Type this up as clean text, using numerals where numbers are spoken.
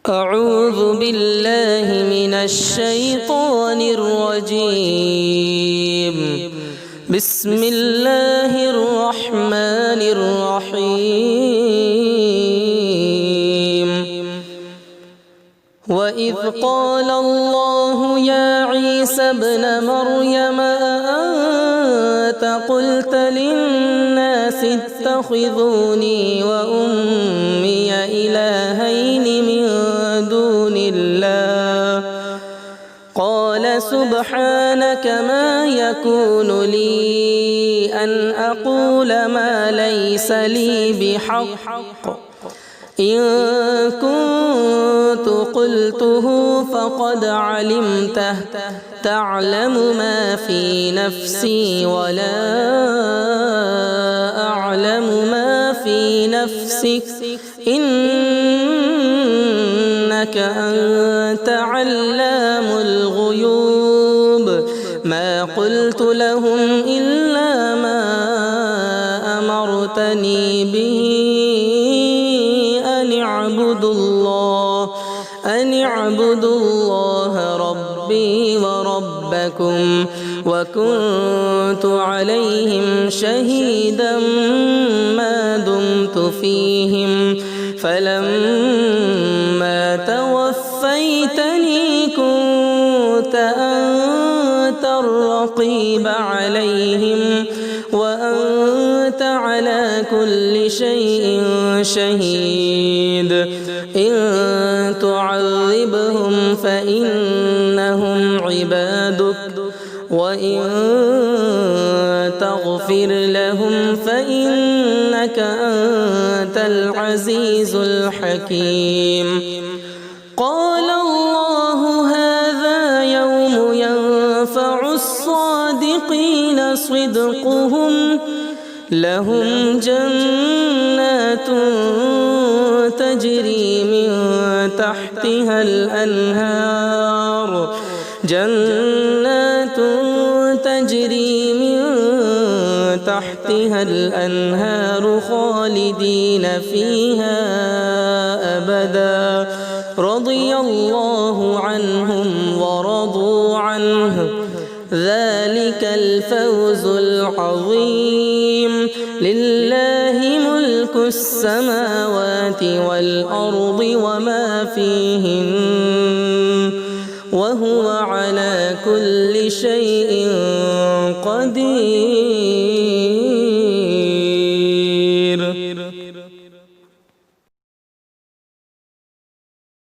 أعوذ بالله من الشيطان الرجيم. بسم الله الرحمن الرحيم. وإذ قال الله يا عيسى ابن مريم أأنت قلت للناس اتخذوني وأمي إلهين من دون الله قال سبحانك ما يكون لي أن أقول ما ليس لي بحق إن كنت قلته فقد علمته تعلم ما في نفسي ولا أعلم ما في نفسك إنك أنت علام الغيوب. ما قلت لهم إلا ما أمرتني به أن اعبدوا الله ربي وربكم وكنت عليهم شهيدا ما دمت فيهم فلما توفيتني كنت أنت الرقيب عليهم وأنت على كل شيء شهيد. إن تعذبهم فإنهم عبادك وإن تغفر لهم فإنك أنت العزيز الحكيم. قال الله هذا يوم ينفع الصادقين صدقهم لهم جنات تجري من تحتها الأنهار خالدين فيها أبدا رضي الله عنهم ورضوا عنه ذلك الفوز العظيم. لله ملك السماوات والأرض وما فيهن وهو على كل شيء قدير.